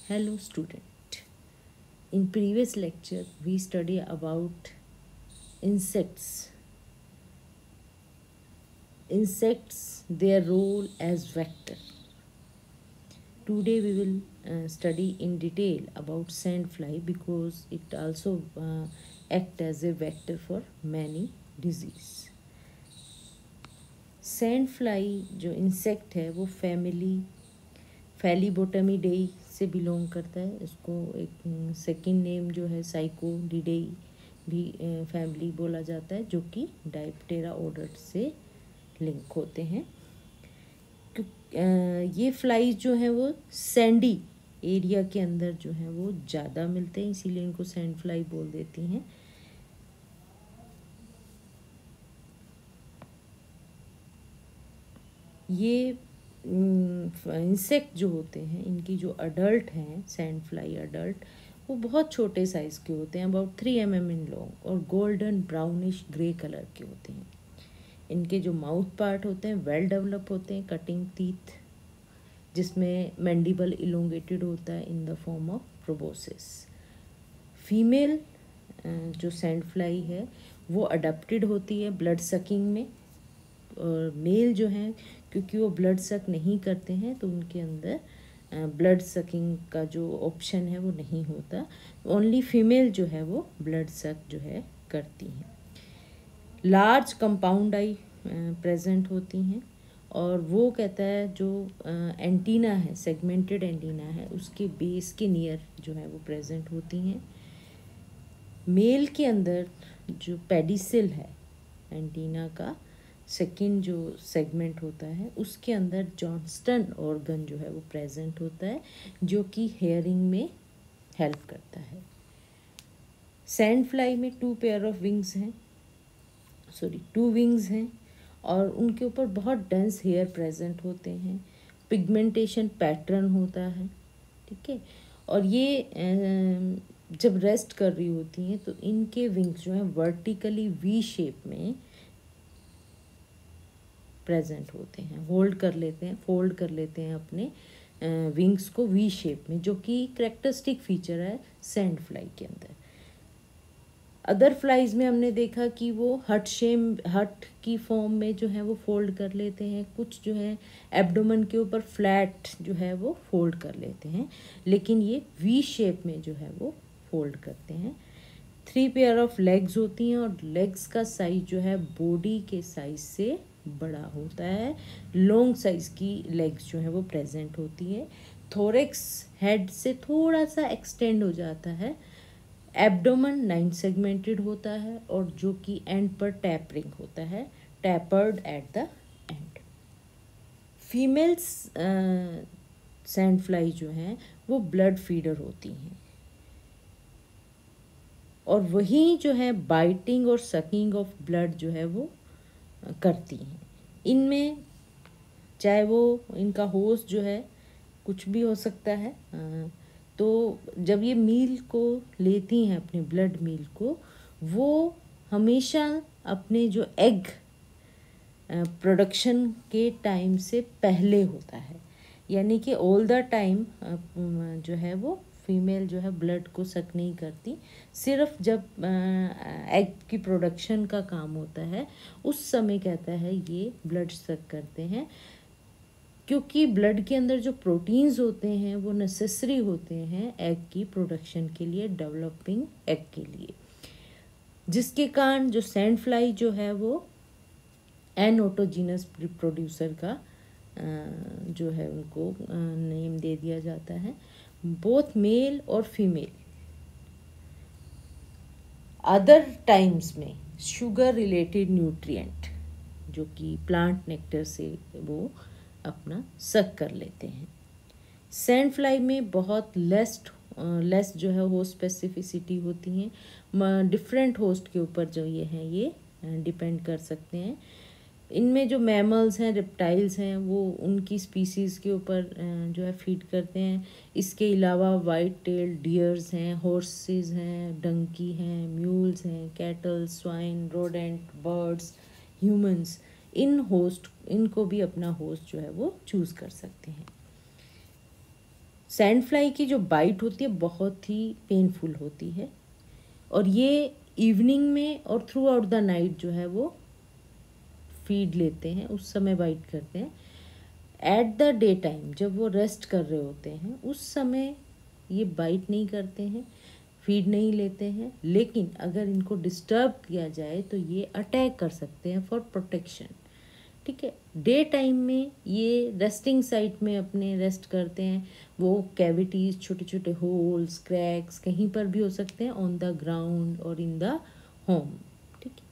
Hello student. In previous lecture we study about insects. Insects, their role as vector. Today we will study in detail about sandfly because it also act as a vector for many disease. Sandfly जो insect है वो family फैलीबोटमीडेई से belong करता है. इसको एक second name जो है साइकोडिडेई भी फैमिली बोला जाता है, जो कि डायप्टेरा ऑर्डर से लिंक होते हैं. ये फ्लाइज जो हैं वो सैंडी एरिया के अंदर जो है वो ज़्यादा मिलते हैं, इसीलिए इनको सैंड फ्लाई बोल देती हैं. ये इंसेक्ट जो होते हैं, इनकी जो अडल्ट हैं सैंड फ्लाई अडल्ट, वो बहुत छोटे साइज़ के होते हैं, अबाउट 3 mm इन लॉन्ग और गोल्डन ब्राउनिश ग्रे कलर के होते हैं. इनके जो माउथ पार्ट होते हैं वेल डेवलप होते हैं, कटिंग टीथ जिसमें मैंडिबल इलोंगेटेड होता है in the form of proboscis. Female जो सैंड फ्लाई है वो अडप्टेड होती है ब्लड सकिंग में, और मेल जो हैं क्योंकि वो ब्लड सक नहीं करते हैं तो उनके अंदर ब्लड सकिंग का जो ऑप्शन है वो नहीं होता. ओनली फीमेल जो है वो ब्लड सक जो है करती हैं. लार्ज कंपाउंड आई प्रेजेंट होती हैं, और वो कहता है जो एंटीना है, सेगमेंटेड एंटीना है, उसके बेस के नियर जो है वो प्रेजेंट होती हैं. मेल के अंदर जो पेडिसिल है एंटीना का सेकंड जो सेगमेंट होता है, उसके अंदर जॉन्स्टन ऑर्गन जो है वो प्रेजेंट होता है, जो कि हेयरिंग में हेल्प करता है. सैंड फ्लाई में 2 पेयर ऑफ विंग्स हैं, 2 विंग्स हैं, और उनके ऊपर बहुत डेंस हेयर प्रेजेंट होते हैं. पिगमेंटेशन पैटर्न होता है, ठीक है. और ये जब रेस्ट कर रही होती हैं तो इनके विंग्स जो हैं वर्टिकली वी शेप में प्रेजेंट होते हैं, होल्ड कर लेते हैं, फोल्ड कर लेते हैं अपने विंग्स को वी शेप में, जो कि कैरेक्टरिस्टिक फीचर है सैंड फ्लाई के अंदर. अदर फ्लाइज में हमने देखा कि वो हट की फॉर्म में जो है वो फोल्ड कर लेते हैं, कुछ जो है एब्डोमेन के ऊपर फ्लैट जो है वो फोल्ड कर लेते हैं, लेकिन ये वी शेप में जो है वो फोल्ड करते हैं. 3 पेयर ऑफ लेग्स होती हैं, और लेग्स का साइज जो है बॉडी के साइज से बड़ा होता है. लॉन्ग साइज की लेग्स जो है वो प्रेजेंट होती है. थोरेक्स हेड से थोड़ा सा एक्सटेंड हो जाता है. एब्डोमेन 9 सेगमेंटेड होता है, और जो कि एंड पर टैपरिंग होता है, tapered at the end. Females sand fly जो हैं वो ब्लड फीडर होती हैं, और वही जो है बाइटिंग और सकिंग ऑफ ब्लड जो है वो करती हैं. इनमें चाहे वो इनका होस्ट जो है कुछ भी हो सकता है, तो जब ये मील को लेती हैं, अपने ब्लड मील को, वो हमेशा अपने जो एग प्रोडक्शन के टाइम से पहले होता है. यानी कि ऑल द टाइम जो है वो फीमेल जो है ब्लड को सक नहीं करती, सिर्फ जब एग की प्रोडक्शन का काम होता है उस समय कहता है ये ब्लड सक करते हैं, क्योंकि ब्लड के अंदर जो प्रोटीन्स होते हैं वो नेसेसरी होते हैं एग की प्रोडक्शन के लिए, डेवलपिंग एग के लिए, जिसके कारण जो सैंड फ्लाई जो है वो एनऑटोजीनस रिप्रोड्यूसर का जो है उनको नेम दे दिया जाता है. बोथ मेल और फीमेल अदर टाइम्स में शुगर रिलेटेड न्यूट्रिएंट जो कि प्लांट नेक्टर से वो अपना सक कर लेते हैं. सैंड फ्लाई में बहुत लेस जो है होस्ट स्पेसिफिसिटी होती हैं. डिफरेंट होस्ट के ऊपर जो ये हैं ये डिपेंड कर सकते हैं. इनमें जो मैमल्स हैं, रेप्टाइल्स हैं, वो उनकी स्पीसीज़ के ऊपर जो है फीड करते हैं. इसके अलावा वाइट टेल डियर्स हैं, हॉर्सेस हैं, डंकी हैं, म्यूल्स हैं, cattle, swine, rodent, birds, humans, इनको भी अपना होस्ट जो है वो चूज़ कर सकते हैं. सैंड फ्लाई की जो बाइट होती है बहुत ही पेनफुल होती है, और ये इवनिंग में और थ्रू आउट द नाइट जो है वो फीड लेते हैं, उस समय बाइट करते हैं। एट द डे टाइम जब वो रेस्ट कर रहे होते हैं उस समय ये बाइट नहीं करते हैं, फीड नहीं लेते हैं, लेकिन अगर इनको डिस्टर्ब किया जाए तो ये अटैक कर सकते हैं फॉर प्रोटेक्शन। ठीक है, डे टाइम में ये रेस्टिंग साइट में अपने रेस्ट करते हैं। वो कैविटीज़, छोटे छोटे होल्स, क्रैक्स कहीं पर भी हो सकते हैं, ऑन द ग्राउंड और इन द होम। ठीक है,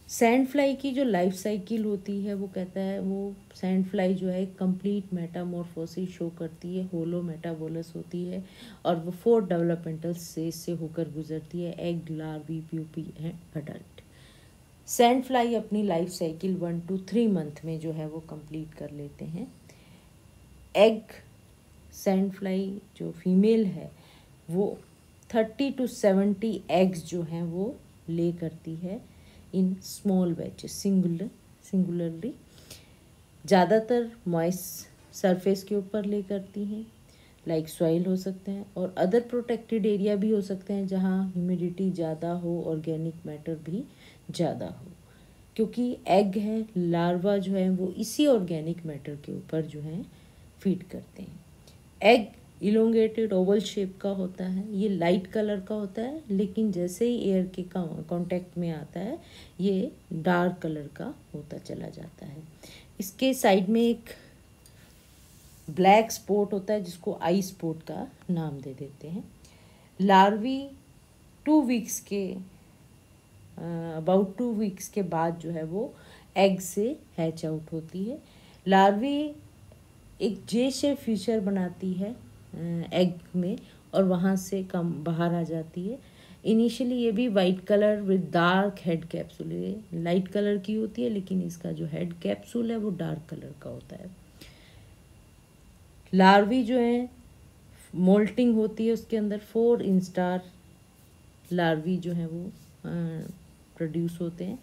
सैंड फ्लाई की जो लाइफ साइकिल होती है वो कहता है, वो सैंड फ्लाई जो है कंप्लीट मेटामॉर्फोसिस शो करती है, होलो मेटाबोलस होती है, और वो 4 डेवलपमेंटल स्टेज से होकर गुजरती है, egg, larvae, pupae and adult. Sand fly अपनी लाइफ साइकिल 1 to 3 मंथ में जो है वो कंप्लीट कर लेते हैं। एग सैंड फ्लाई जो फीमेल है वो 30 to 70 एग्स जो हैं वो ले करती है इन स्मॉल बैचेस, सिंगुलरली। ज़्यादातर मॉइस्ट सरफेस के ऊपर ले करती हैं, लाइक सॉइल हो सकते हैं, और अदर प्रोटेक्टेड एरिया भी हो सकते हैं जहाँ ह्यूमिडिटी ज़्यादा हो, ऑर्गेनिक मैटर भी ज़्यादा हो, क्योंकि एग है, लार्वा जो है वो इसी ऑर्गेनिक मैटर के ऊपर जो है फीड करते हैं। एग इलोंगेटेड ओवल शेप का होता है, ये लाइट कलर का होता है, लेकिन जैसे ही एयर के कांटेक्ट में आता है ये डार्क कलर का होता चला जाता है। इसके साइड में एक ब्लैक स्पॉट होता है जिसको आई स्पॉट का नाम दे देते हैं। लार्वी 2 वीक्स के अबाउट 2 वीक्स के बाद जो है वो एग से हैच आउट होती है। लार्वी एक जे शेप फीचर बनाती है एग में, और वहाँ से कम बाहर आ जाती है। इनिशियली ये भी white colour with dark head capsule, ये लाइट कलर की होती है, लेकिन इसका जो हेड कैप्सूल है वो डार्क कलर का होता है। लार्वी जो है मोल्टिंग होती है, उसके अंदर 4 इंस्टार लार्वी जो हैं वो प्रोड्यूस होते हैं।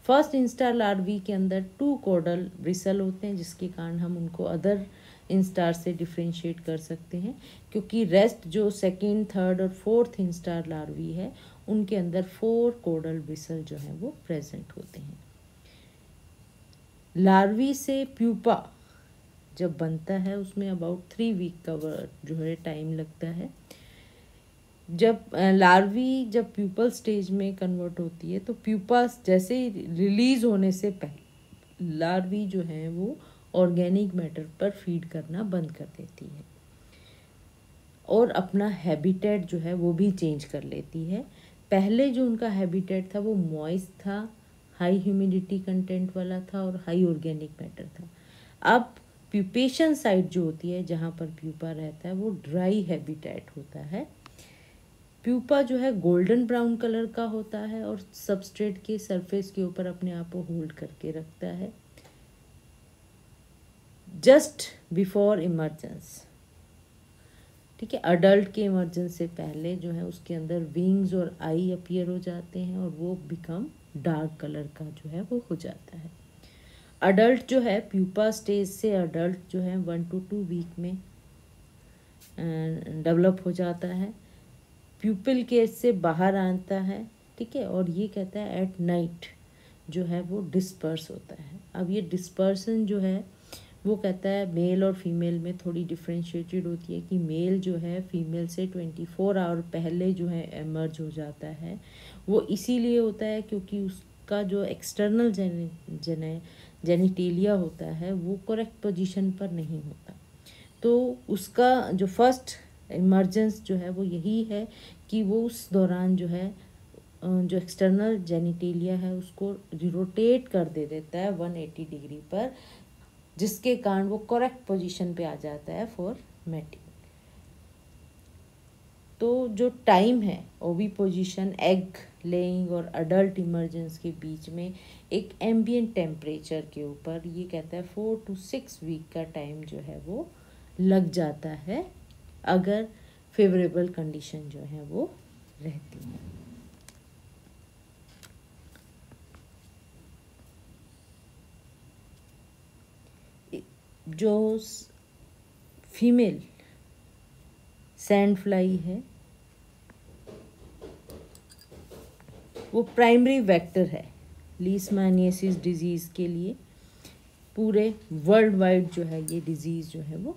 फर्स्ट इंस्टार लार्वी के अंदर 2 कॉर्डल ब्रिसल होते हैं, जिसके कारण हम उनको अदर इंस्टार से डिफ्रेंशिएट कर सकते हैं, क्योंकि रेस्ट जो सेकेंड, थर्ड और फोर्थ इंस्टार लार्वी है उनके अंदर 4 कॉर्डल ब्रिसल जो हैं वो प्रेजेंट होते हैं। लार्वी से प्यूपा जब बनता है उसमें अबाउट 3 वीक का जो है टाइम लगता है। जब लार्वी जब प्यूपल स्टेज में कन्वर्ट होती है तो प्यूपा जैसे रिलीज होने से पहले लार्वी जो है वो ऑर्गेनिक मैटर पर फीड करना बंद कर देती है और अपना हैबिटेट जो है वो भी चेंज कर लेती है। पहले जो उनका हैबिटेट था वो मॉइस्ट था, हाई ह्यूमिडिटी कंटेंट वाला था और हाई ऑर्गेनिक मैटर था। अब प्यूपेशन साइट जो होती है जहाँ पर प्यूपा रहता है वो ड्राई हैबिटेट होता है। प्यूपा जो है गोल्डन ब्राउन कलर का होता है और सबस्ट्रेट के सरफेस के ऊपर अपने आप को होल्ड करके रखता है। जस्ट बिफोर इमर्जेंस, ठीक है, अडल्ट के इमर्जेंस से पहले जो है उसके अंदर विंग्स और आई अपीयर हो जाते हैं और वो बिकम डार्क कलर का जो है वो हो जाता है। अडल्ट जो है प्यूपा स्टेज से अडल्ट जो है 1 to 2 वीक में डेवलप हो जाता है, प्यूपिल केस से बाहर आता है, ठीक है, और ये कहता है एट नाइट जो है वो डिस्पर्स होता है। अब ये डिस्पर्सन जो है वो कहता है मेल और फीमेल में थोड़ी डिफ्रेंशिएटेड होती है कि मेल जो है फीमेल से 24 आवर पहले जो है एमर्ज हो जाता है। वो इसीलिए होता है क्योंकि उसका जो एक्सटर्नल जेनिटेलिया होता है वो करेक्ट पोजीशन पर नहीं होता, तो उसका जो फर्स्ट इमर्जेंस जो है वो यही है कि वो उस दौरान जो है जो एक्सटर्नल जेनिटेलिया है उसको रोटेट कर दे देता है 180 डिग्री पर, जिसके कारण वो करेक्ट पोजीशन पे आ जाता है फॉर मैटिंग। तो जो टाइम है ओवी पोजीशन, एग लेइंग और अडल्ट इमर्जेंस के बीच में एक एम्बिएंट टेम्परेचर के ऊपर ये कहता है 4 to 6 वीक का टाइम जो है वो लग जाता है अगर फेवरेबल कंडीशन जो है वो रहती है। जो फीमेल सैंड फ्लाई है वो प्राइमरी वेक्टर है लीशमैनियासिस डिजीज़ के लिए। पूरे वर्ल्ड वाइड जो है ये डिज़ीज़ जो है वो